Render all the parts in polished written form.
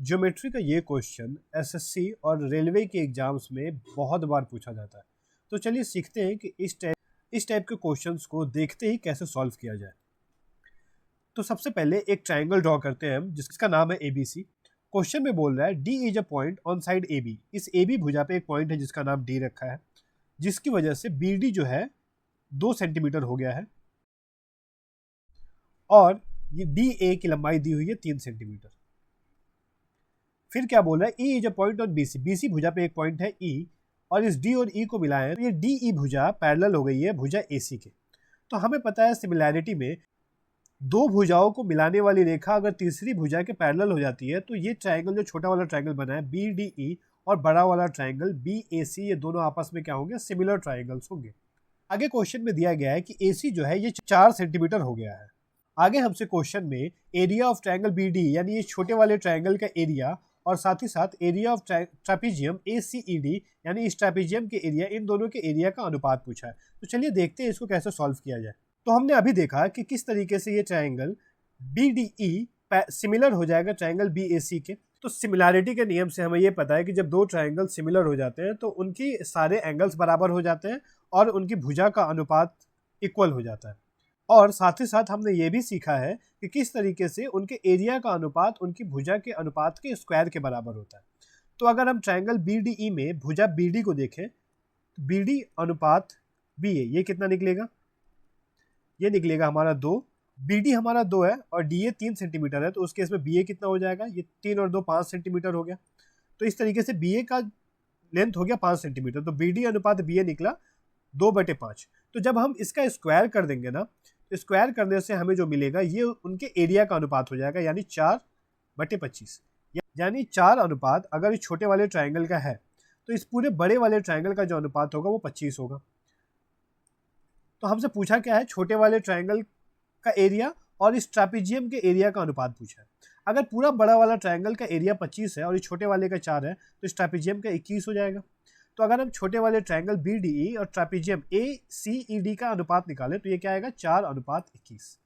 Geometry का ये question SSC और रेलवे के एग्जाम्स में बहुत बार पूछा जाता है। तो चलिए सीखते हैं कि इस टाइप के क्वेश्चंस को देखते ही कैसे सॉल्व किया जाए। तो सबसे पहले एक ट्राइंगल ड्रॉ करते हैं हम, जिसका नाम है एबीसी। क्वेश्चन में बोल रहा है D is a point on side A B. इस ए बी भुजा पे एक पॉइंट है जिसका नाम डी रखा है, जिसकी वजह से बी डी जो है 2 सेंटीमीटर हो गया है और ये डी ए की लंबाई दी हुई है 3 सेंटीमीटर। फिर क्या बोल रहा है E is a point on BC. BC भुजा पे एक पॉइंट है ई और इस डी और ई को मिलाएं तो ये डी ई भुजा पैरेलल हो गई है भुजा एसी के। तो हमें पता है सिमिलैरिटी में दो भुजाओं को मिलाने वाली रेखा अगर तीसरी भुजा के पैरेलल हो जाती है तो ये ट्रायंगल जो छोटा वाला ट्रायंगल बना है बी डी ई और बड़ा वाला ट्रायंगल बी ए सी, ये दोनों आपस में क्या होंगे, सिमिलर ट्रायंगल्स होंगे। आगे क्वेश्चन में दिया गया है कि ए सी जो है ये 4 सेंटीमीटर हो गया है। आगे हमसे क्वेश्चन में area of triangle B D यानी ये छोटे वाले ट्रायंगल का एरिया और साथ ही साथ एरिया ऑफ ट्रापीजियम ACED यानी इस ट्रापीजियम के एरिया, इन दोनों के एरिया का अनुपात पूछा है। तो चलिए देखते हैं इसको कैसे सॉल्व किया जाए। तो हमने अभी देखा कि किस तरीके से ये ट्रायंगल BDE सिमिलर हो जाएगा ट्रायंगल BAC के। तो सिमिलैरिटी के नियम से हमें ये पता है कि जब दो ट्रायंगल सिमिलर हो जाते हैं तो उनकी सारे एंगल्स बराबर हो जाते हैं और उनकी भुजा का अनुपात इक्वल हो जाता है। और साथ ही साथ हमने ये भी सीखा है कि किस तरीके से उनके एरिया का अनुपात उनकी भुजा के अनुपात के स्क्वायर के बराबर होता है। तो अगर हम ट्रायंगल BDE में भुजा BD को देखें तो BD अनुपात BA ये कितना निकलेगा, ये निकलेगा हमारा 2। BD हमारा 2 है और DA 3 सेंटीमीटर है, तो उस केस में BA कितना हो जाएगा, ये 3 और 2 5 सेंटीमीटर हो गया। तो इस तरीके से BA का लेंथ हो गया 5 सेंटीमीटर, तो BD अनुपात BA निकला 2/5। तो जब हम इसका स्क्वायर कर देंगे ना, तो स्क्वायर करने से हमें जो मिलेगा ये उनके एरिया का अनुपात हो जाएगा, यानी 4/25। यानी 4 अनुपात अगर इस छोटे वाले ट्रायंगल का है तो इस पूरे बड़े वाले ट्रायंगल का जो अनुपात होगा वो 25 होगा। तो हमसे पूछा क्या है, छोटे वाले ट्रायंगल का एरिया और इस ट्रापीजियम के एरिया का अनुपात पूछा है। अगर पूरा बड़ा वाला ट्रायंगल का एरिया 25 है और इस छोटे वाले का 4 है तो इस ट्रापीजियम का 21 हो जाएगा। तो अगर हम छोटे वाले ट्रायंगल BDE और ट्रापीजियम ACED का अनुपात निकालें तो ये क्या आएगा, 4/21।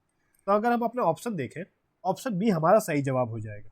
तो अगर हम अपना ऑप्शन देखें, ऑप्शन बी हमारा सही जवाब हो जाएगा।